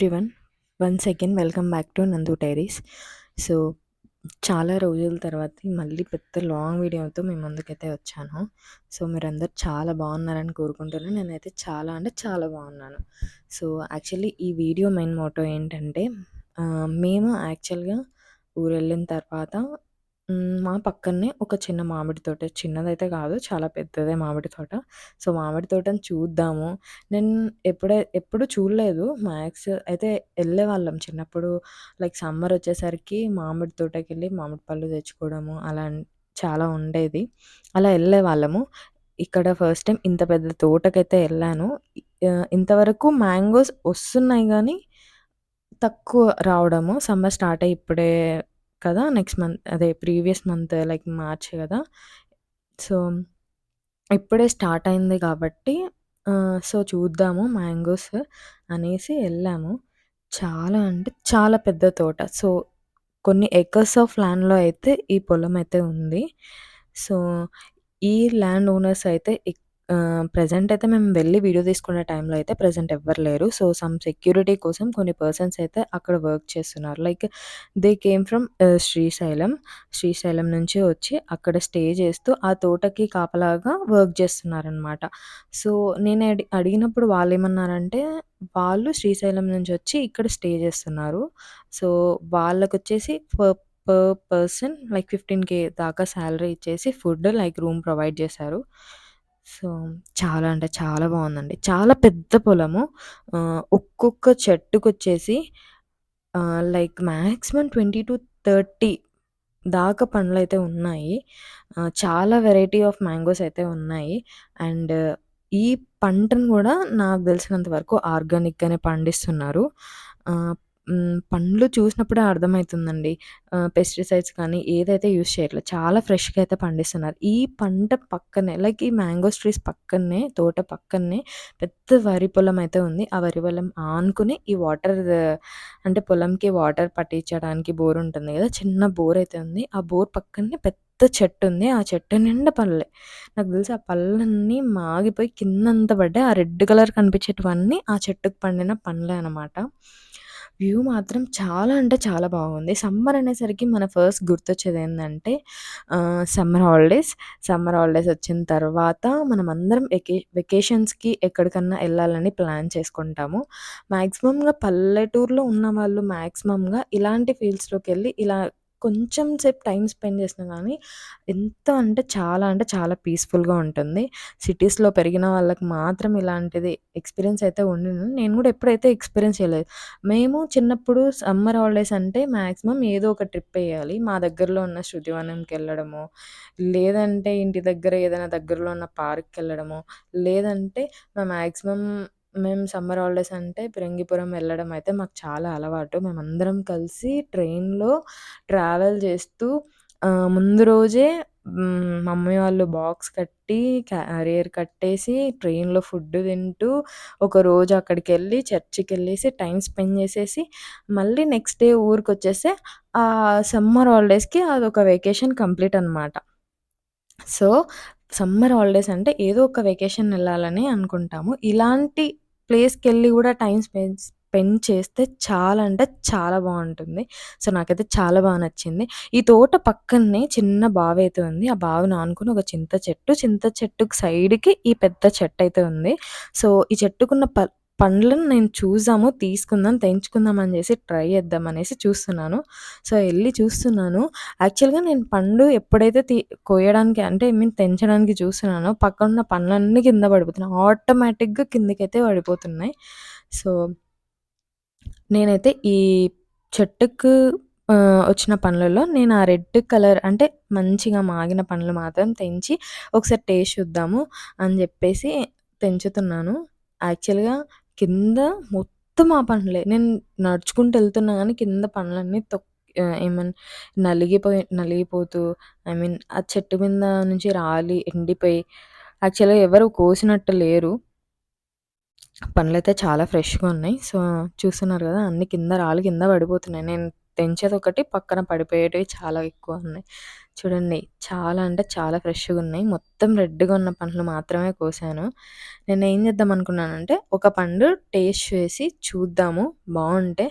Everyone, once again welcome back to నందు diaries. So చాలా రోజుల తర్వాత మళ్ళీ పెద్ద లాంగ్ వీడియోతో మీ ముందుకైతే వచ్చాను. సో మీరందరూ చాలా బాగున్నారని కోరుకుంటున్నాను. నేనైతే చాలా అంటే చాలా బాగున్నాను. సో యాక్చువల్లీ ఈ వీడియో మెయిన్ మోటో ఏంటంటే, మేము యాక్చువల్గా ఊరు వెళ్ళిన తర్వాత మా పక్కనే ఒక చిన్న మామిడి తోట, చిన్నదైతే కాదు చాలా పెద్దదే మామిడి తోట. సో మామిడి తోటని చూద్దాము, నేను ఎప్పుడు చూడలేదు. మ్యాక్స్ అయితే వెళ్ళేవాళ్ళం చిన్నప్పుడు. లైక్ సమ్మర్ వచ్చేసరికి మామిడి తోటకెళ్ళి మామిడి పళ్ళు తెచ్చుకోవడము అలా చాలా ఉండేది. అలా వెళ్ళేవాళ్ళము. ఇక్కడ ఫస్ట్ టైం ఇంత పెద్ద తోటకైతే వెళ్ళాను. ఇంతవరకు మ్యాంగోస్ వస్తున్నాయి కానీ తక్కువ రావడము. సమ్మర్ స్టార్ట్ అయ్యి ఇప్పుడే కదా, నెక్స్ట్ మంత్ అదే ప్రీవియస్ మంత్ లైక్ మార్చ్ కదా. సో ఇప్పుడే స్టార్ట్ అయింది కాబట్టి సో చూద్దాము మ్యాంగోస్ అనేసి వెళ్ళాము. చాలా అంటే చాలా పెద్ద తోట. సో కొన్ని ఎకర్స్ ఆఫ్ ల్యాండ్‌లో అయితే ఈ పొలం అయితే ఉంది. సో ఈ ల్యాండ్ ఓనర్స్ అయితే ప్రెజెంట్ అయితే మేము వెళ్లి వీడియో తీసుకునే టైంలో అయితే ప్రెజెంట్ ఎవ్వరు లేరు. సో సమ్ సెక్యూరిటీ కోసం కొన్ని పర్సన్స్ అయితే అక్కడ వర్క్ చేస్తున్నారు. Like they came from Srisailam. Srisailam నుంచి వచ్చి అక్కడ స్టే చేస్తూ ఆ తోటకి కాపలాగా వర్క్ చేస్తున్నారనమాట. సో నేను అడిగినప్పుడు వాళ్ళేమన్నారంటే, వాళ్ళు శ్రీశైలం నుంచి వచ్చి ఇక్కడ స్టే చేస్తున్నారు. సో వాళ్ళకొచ్చేసి పర్ పర్సన్ లైక్ 15,000 దాకా సాలరీ ఇచ్చేసి ఫుడ్ లైక్ రూమ్ ప్రొవైడ్ చేశారు. సో చాలా అంటే చాలా బాగుందండి. చాలా పెద్ద పొలము. ఒక్కొక్క చెట్టుకొచ్చేసి లైక్ మాక్సిమం 20-30 దాకా పండ్లయితే ఉన్నాయి. చాలా వెరైటీ ఆఫ్ మ్యాంగోస్ అయితే ఉన్నాయి. అండ్ ఈ పంటను గూడా నాకు తెలిసినంత వరకు ఆర్గానిక్‌గానే పండిస్తున్నారు. పండ్లు చూసినప్పుడే అర్థమైతుందండి. పెస్టిసైడ్స్ కానీ ఏదైతే యూజ్ చేయట్లేదు. చాలా ఫ్రెష్‌గా అయితే పండిస్తున్నారు. ఈ పంట పక్కనే లైక్ ఈ మ్యాంగోస్ ట్రీస్ పక్కనే, తోట పక్కనే పెద్ద వరి పొలం అయితే ఉంది. ఆ వరి పొలం ఆనుకుని ఈ వాటర్, అంటే పొలంకి వాటర్ పట్టించడానికి బోర్ ఉంటుంది కదా, చిన్న బోర్ అయితే ఉంది. ఆ బోర్ పక్కనే పెద్ద చెట్టు ఉంది. ఆ చెట్టు నిండా పళ్ళే. నాకు తెలిసి ఆ పళ్ళన్నీ మాగిపోయి కిందంతా పడ్డాయి. ఆ రెడ్ కలర్ కనిపించేటివన్నీ ఆ చెట్టుకు పండిన పండ్లే అనమాట. వ్యూ మాత్రం చాలా అంటే చాలా బాగుంది. సమ్మర్ అనేసరికి మన ఫస్ట్ గుర్తొచ్చేది ఏందంటే సమ్మర్ హాలిడేస్. సమ్మర్ హాలిడేస్ వచ్చిన తర్వాత మనమందరం వెకేషన్స్‌కి ఎక్కడికన్నా ఎళ్ళాలని ప్లాన్ చేసుకుంటాము. మాక్సిమమ్‌గా పల్లెటూరులో ఉన్నవాళ్ళు మాక్సిమమ్‌గా ఇలాంటి ఫీల్డ్స్‌లోకెళ్ళి ఇలా కొంచెం సేపు టైమ్ స్పెండ్ చేసినా గానీ ఎంత అంటే చాలా పీస్‌ఫుల్‌గా ఉంటుంది. సిటీస్‌లో పెరిగిన వాళ్ళకి మాత్రం ఇలాంటిది ఎక్స్‌పీరియన్స్ అయితే ఉండును. నేను గూడా ఎప్పుడైతే ఎక్స్‌పీరియన్స్ చేయలేదు. మేము చిన్నప్పుడు సమ్మర్ హాలిడేస్ అంటే మాక్సిమం ఏదో ఒక ట్రిప్ ఎయ్యాలి. మా దగ్గరలో ఉన్న శృతివనంకెళ్ళడమో, లేదంటే ఇంటి దగ్గర ఏదైనా దగ్గరలో ఉన్న పార్క్‌కెళ్ళడమో, లేదంటే మాక్సిమం మేము సమ్మర్ హాలిడేస్ అంటే ఫిరంగిపురం వెళ్ళడం అయితే మాకు చాలా అలవాటు. మేమందరం కలిసి ట్రైన్‌లో ట్రావెల్ చేస్తూ ముందు రోజే మమ్మీ వాళ్ళు బాక్స్ కట్టి, క్యారియర్ కట్టేసి, ట్రైన్‌లో ఫుడ్ తింటూ, ఒకరోజు అక్కడికెళ్ళి చర్చికెళ్ళేసి, టైమ్ స్పెండ్ చేసేసి, మళ్ళీ నెక్స్ట్ డే ఊరికొచ్చేస్తే సమ్మర్ హాలిడేస్‌కి అదొక వెకేషన్ కంప్లీట్ అనమాట. సో, సమ్మర్ హాలిడేస్ అంటే ఏదో ఒక వెకేషన్ ఎళ్ళాలని అనుకుంటాము. ఇలాంటి ప్లేస్‌కెళ్ళి గూడా టైమ్ స్పెండ్ చేస్తే చాలా అంటే చాలా బావుంటుంది. సో, నాకైతే చాలా బా నచ్చింది. ఈ తోట పక్కనే చిన్న బావైతే ఉంది. ఆ బావిని ఆనుకొని ఒక చింత చెట్టు, చింత చెట్టుకి సైడ్‌కి ఈ పెద్ద చెట్టయితే ఉంది. సో, ఈ చెట్టుకున్న పండ్లను నేను చూసాము, తీసుకుందాం, తెంచుకుందాం అని జేసి ట్రై చేద్దాం అనేసి చూస్తున్నాను. సో, ఎళ్లి చూస్తున్నాను. యాక్చువల్‌గా నేను పండు ఎప్పుడైతే కోయడానికి అంటే ఐ మీన్ తెంచడానికి చూస్తున్నానో పక్కనున్న పండ్లన్నీ కింద పడిపోతున్నాయి. ఆటోమేటిక్‌గా కిందకైతే పడిపోతున్నాయి. సో, నేనైతే ఈ చెట్టుకు వచ్చిన పండ్లలో నేను ఆ రెడ్ కలర్ అంటే మంచిగా మాగిన పండ్లు మాత్రం తెంచి ఒకసారి టేస్ట్ చూద్దాము అని జెప్పేసి తెంచుతున్నాను. యాక్చువల్‌గా కింద మొత్తం ఆ పండ్లే. నేను నడుచుకుంటూ ఎళ్తున్నా గానీ కింద పండ్లన్నీ ఏమన్ నలిగిపోతూ ఐ మీన్ ఆ చెట్టు మీద నుంచి రాలి ఎండిపోయి, యాక్చువల్‌గా ఎవరు కోసినట్టు లేరు. పండ్లయితే చాలా ఫ్రెష్‌గా ఉన్నాయి. సో, చూస్తున్నారు గదా, అన్నీ కింద రాలి కింద పడిపోతున్నాయి. నేను తెంచేదొకటి, పక్కన పడిపోయేటివి చాలా ఎక్కువున్నాయి. చూడండి చాలా అంటే చాలా ఫ్రెష్‌గున్నాయి. మొత్తం రెడ్‌గా ఉన్న పండ్లు మాత్రమే కోసాను. నేనేం చేద్దామనుకున్నానంటే, ఒక పండు టేస్ట్ చేసి చూద్దాము బావుంటే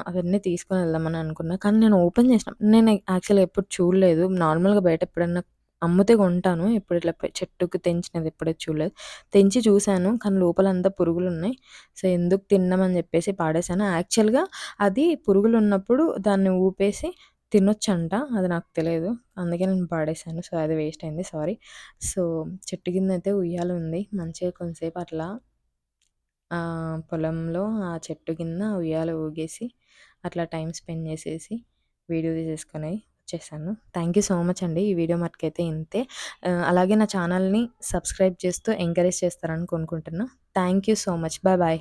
అవన్నీ తీసుకొని వెళ్దామని అనుకున్నా. కానీ నేను ఓపెన్ చేసిన నేను యాక్చువల్‌గా ఎప్పుడు చూడలేదు. నార్మల్‌గా బయట ఎప్పుడన్నా అమ్మితే కొంటాను. ఎప్పుడు ఇట్లా చెట్టుకి తెంచినది ఎప్పుడైతే చూడలేదు. తెంచి చూసాను. కానీ లోపలంతా పురుగులున్నాయి. సో, ఎందుకు తినడం అని చెప్పేసి పాడేసాను. యాక్చువల్‌గా అది పురుగులున్నప్పుడు దాన్ని ఊపేసి తినొచ్చంట. అది నాకు తెలీదు. అందుకే నేను పాడేసాను. సో, అది వేస్ట్ అయింది. సారీ. సో, చెట్టు కిందయితే ఉయ్యాల ఉంది. మంచిగా కొంతసేపు అట్లా పొలంలో ఆ చెట్టు కింద ఉయ్యాల ఊగేసి, అట్లా టైమ్ స్పెండ్ చేసేసి, వీడియో తీసేసుకొని వచ్చేసాను. థ్యాంక్ యూ సో మచ్ అండి. ఈ వీడియో మట్టుకైతే ఇంతే. అలాగే నా ఛానల్‌ని సబ్స్క్రైబ్ చేస్తూ ఎంకరేజ్ చేస్తారని కొనుకుంటున్నా. Thank you so much. Bye bye.